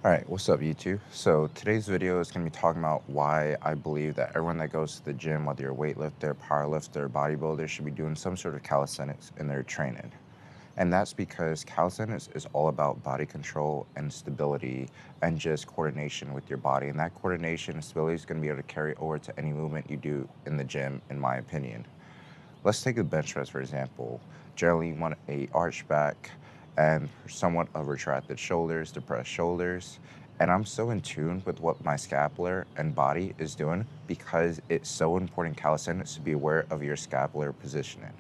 All right, what's up, YouTube? So today's video is going to be talking about why I believe that everyone that goes to the gym, whether you're a weightlifter, powerlifter, bodybuilder, should be doing some sort of calisthenics in their training. And that's because calisthenics is all about body control and stability and just coordination with your body. And that coordination and stability is going to be able to carry over to any movement you do in the gym, in my opinion. Let's take a bench press, for example. Generally, you want a arch back and somewhat of retracted shoulders, depressed shoulders. And I'm so in tune with what my scapular and body is doing because it's so important in calisthenics to be aware of your scapular positioning.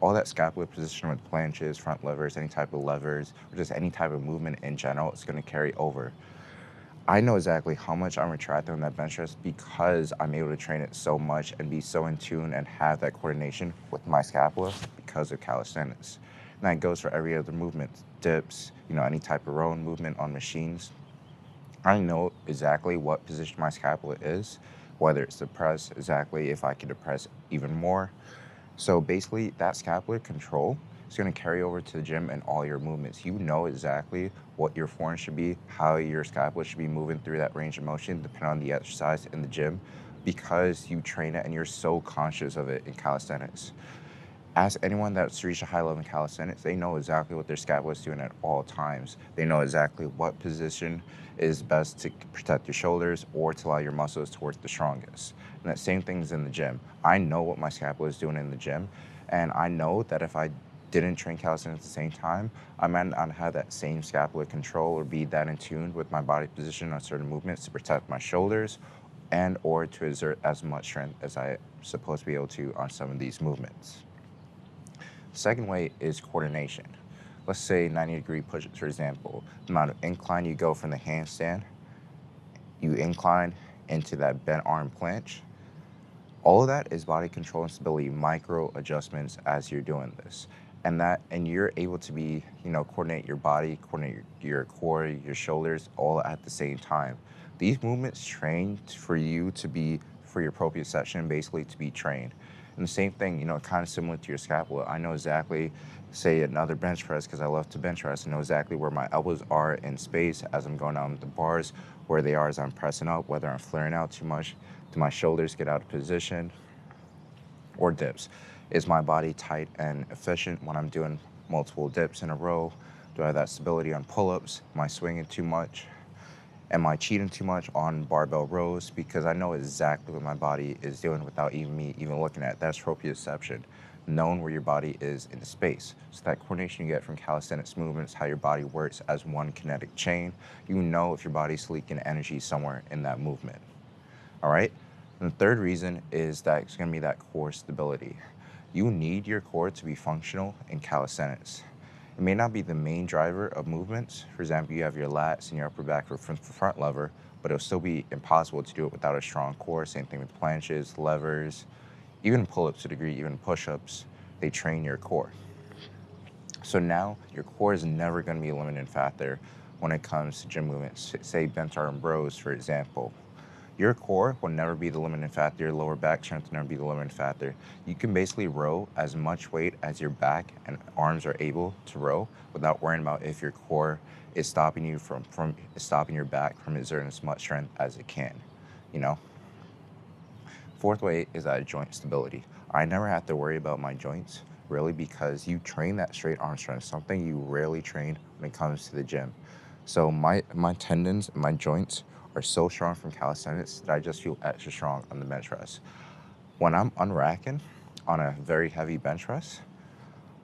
All that scapular position with planches, front levers, any type of levers, or just any type of movement in general, it's going to carry over. I know exactly how much I'm retracting on that bench press because I'm able to train it so much and be so in tune and have that coordination with my scapula because of calisthenics. And that goes for every other movement, dips, any type of rowing movement on machines. I know exactly what position my scapula is, whether it's depressed, exactly if I can depress even more. So basically, that scapular control is going to carry over to the gym and all your movements. You know exactly what your form should be, how your scapula should be moving through that range of motion, depending on the exercise in the gym, because you train it and you're so conscious of it in calisthenics. Ask anyone that's reached a high level in calisthenics, they know exactly what their scapula is doing at all times. They know exactly what position is best to protect your shoulders or to allow your muscles to work the strongest. And that same thing is in the gym. I know what my scapula is doing in the gym, and I know that if I didn't train calisthenics at the same time, I might not have that same scapular control or be that in tune with my body position on certain movements to protect my shoulders and or to exert as much strength as I'm supposed to be able to on some of these movements. Second way is coordination. Let's say 90-degree push-ups, for example. The amount of incline you go from the handstand, you incline into that bent arm planche. All of that is body control and stability, micro adjustments as you're doing this. And you're able to be, coordinate your body, coordinate your core, your shoulders, all at the same time. These movements train for you to be, for your proprioception, basically to be trained. And the same thing, kind of similar to your scapula. I know exactly, say another bench press, because I love to bench press, I know exactly where my elbows are in space as I'm going down the bars, where they are as I'm pressing up, whether I'm flaring out too much, do my shoulders get out of position, or dips. Is my body tight and efficient when I'm doing multiple dips in a row? Do I have that stability on pull-ups? Am I swinging too much? Am I cheating too much on barbell rows? Because I know exactly what my body is doing without even me even looking at it. That's proprioception, knowing where your body is in space. So that coordination you get from calisthenics movements, how your body works as one kinetic chain, you know if your body's leaking energy somewhere in that movement. All right? And the third reason is that it's going to be that core stability. You need your core to be functional in calisthenics. It may not be the main driver of movements. For example, you have your lats and your upper back for front lever, but it'll still be impossible to do it without a strong core. Same thing with planches, levers, even pull-ups to a degree, even push-ups. They train your core. So now your core is never going to be a limiting factor when it comes to gym movements. Say bent arm rows, for example. Your core will never be the limiting factor. Your lower back strength will never be the limiting factor. You can basically row as much weight as your back and arms are able to row without worrying about if your core is stopping you from stopping your back from exerting as much strength as it can. You know. Fourth way is that joint stability. I never have to worry about my joints really because you train that straight arm strength, something you rarely train when it comes to the gym. So my tendons and my joints are so strong from calisthenics that I just feel extra strong on the bench press. When I'm unracking on a very heavy bench press,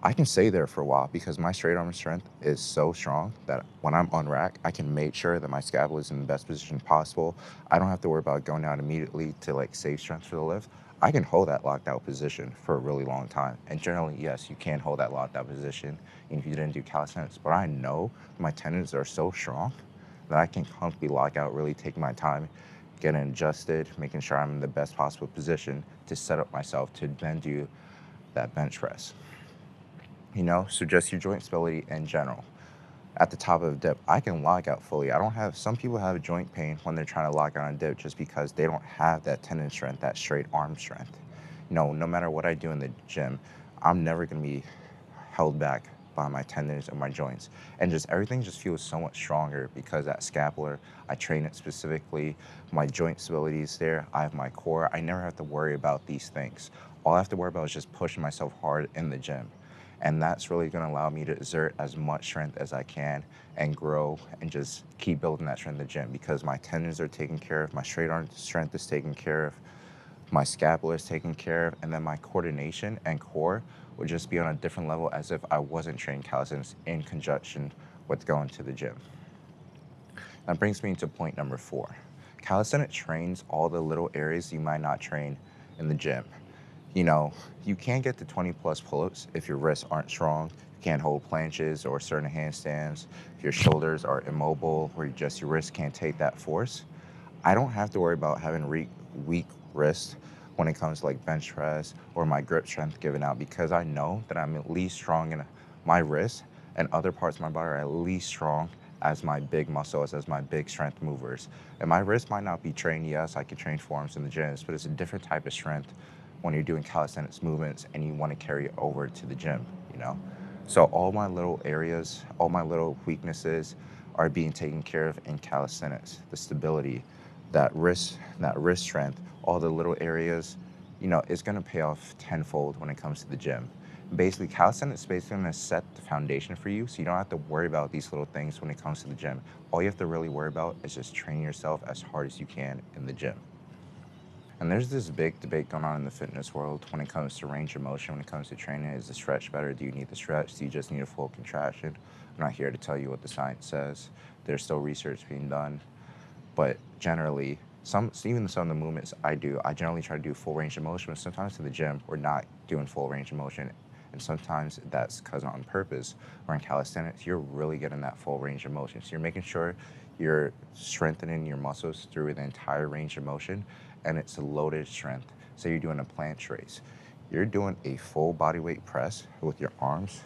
I can stay there for a while because my straight arm strength is so strong that when I'm on rack, I can make sure that my scapula is in the best position possible. I don't have to worry about going down immediately to like save strength for the lift. I can hold that locked out position for a really long time. And generally, yes, you can hold that locked out position if you didn't do calisthenics. But I know my tendons are so strong that I can comfortably lock out, really taking my time, getting adjusted, making sure I'm in the best possible position to set up myself to then do that bench press. So just your joint stability in general. At the top of the dip, I can lock out fully. I don't have, some people have joint pain when they're trying to lock out on a dip just because they don't have that tendon strength, that straight arm strength. No matter what I do in the gym, I'm never going to be held back by my tendons and my joints. And just everything just feels so much stronger because that scapular, I train it specifically. My joint stability is there. I have my core. I never have to worry about these things. All I have to worry about is just pushing myself hard in the gym. And that's really going to allow me to exert as much strength as I can and grow and just keep building that strength in the gym because my tendons are taken care of, my straight arm strength is taken care of, my scapula is taken care of, and then my coordination and core would just be on a different level as if I wasn't training calisthenics in conjunction with going to the gym. That brings me to point number 4. Calisthenics trains all the little areas you might not train in the gym. You know, you can't get to 20 plus pull-ups if your wrists aren't strong. You can't hold planches or certain handstands. If your shoulders are immobile or just your wrists can't take that force. I don't have to worry about having weak wrists when it comes to like bench press or my grip strength giving out because I know that I'm at least strong in my wrists and other parts of my body are at least strong as my big muscles, as my big strength movers. And my wrist might not be trained, yes, I can train forearms in the gyms, but it's a different type of strength when you're doing calisthenics movements and you want to carry it over to the gym, you know? So all my little areas, all my little weaknesses are being taken care of in calisthenics. The stability, that wrist strength, all the little areas, you know, it's gonna pay off tenfold when it comes to the gym. Basically, calisthenics is basically gonna set the foundation for you so you don't have to worry about these little things when it comes to the gym. All you have to really worry about is just training yourself as hard as you can in the gym. And there's this big debate going on in the fitness world when it comes to range of motion, when it comes to training. Is the stretch better? Do you need the stretch? Do you just need a full contraction? I'm not here to tell you what the science says. There's still research being done. But generally, even some of the movements I do, I generally try to do full range of motion. But sometimes to the gym, we're not doing full range of motion. And sometimes that's because on purpose. Or in calisthenics, you're really getting that full range of motion. So you're making sure you're strengthening your muscles through the entire range of motion, and it's a loaded strength. So you're doing a planche raise. You're doing a full body weight press with your arms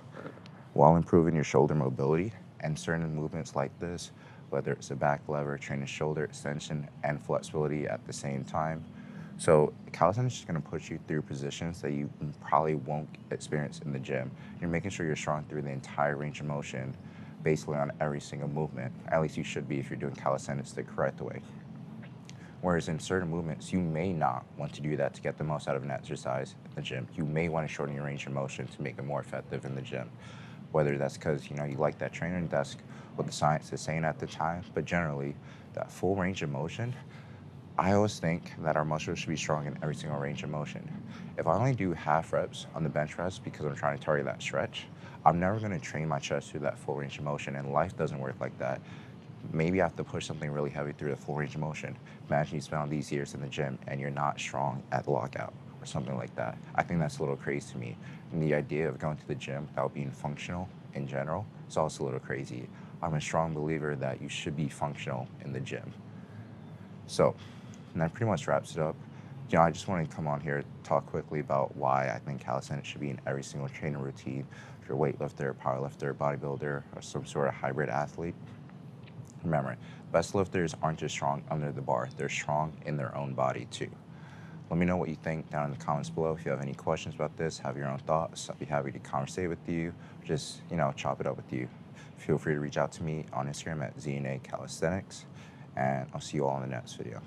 while improving your shoulder mobility, and certain movements like this, whether it's a back lever, training shoulder extension and flexibility at the same time. So calisthenics is going to push you through positions that you probably won't experience in the gym. You're making sure you're strong through the entire range of motion, basically on every single movement. At least you should be if you're doing calisthenics the correct way. Whereas in certain movements, you may not want to do that to get the most out of an exercise in the gym. You may want to shorten your range of motion to make it more effective in the gym. Whether that's because, you know, you like that trainer and that's what the science is saying at the time, but generally, that full range of motion, I always think that our muscles should be strong in every single range of motion. If I only do half reps on the bench press because I'm trying to target that stretch, I'm never going to train my chest through that full range of motion, and life doesn't work like that. Maybe I have to push something really heavy through the full range of motion. Imagine you spend all these years in the gym and you're not strong at the lockout or something like that. I think that's a little crazy to me. And the idea of going to the gym without being functional in general is also a little crazy. I'm a strong believer that you should be functional in the gym. So, and that pretty much wraps it up. You know, I just want to come on here and talk quickly about why I think calisthenics should be in every single training routine. If you're a weightlifter, powerlifter, bodybuilder, or some sort of hybrid athlete, remember, best lifters aren't just strong under the bar, they're strong in their own body too. Let me know what you think down in the comments below. If you have any questions about this, have your own thoughts, I'd be happy to conversate with you, just, you know, chop it up with you. Feel free to reach out to me on Instagram at ZNA Calisthenics, and I'll see you all in the next video.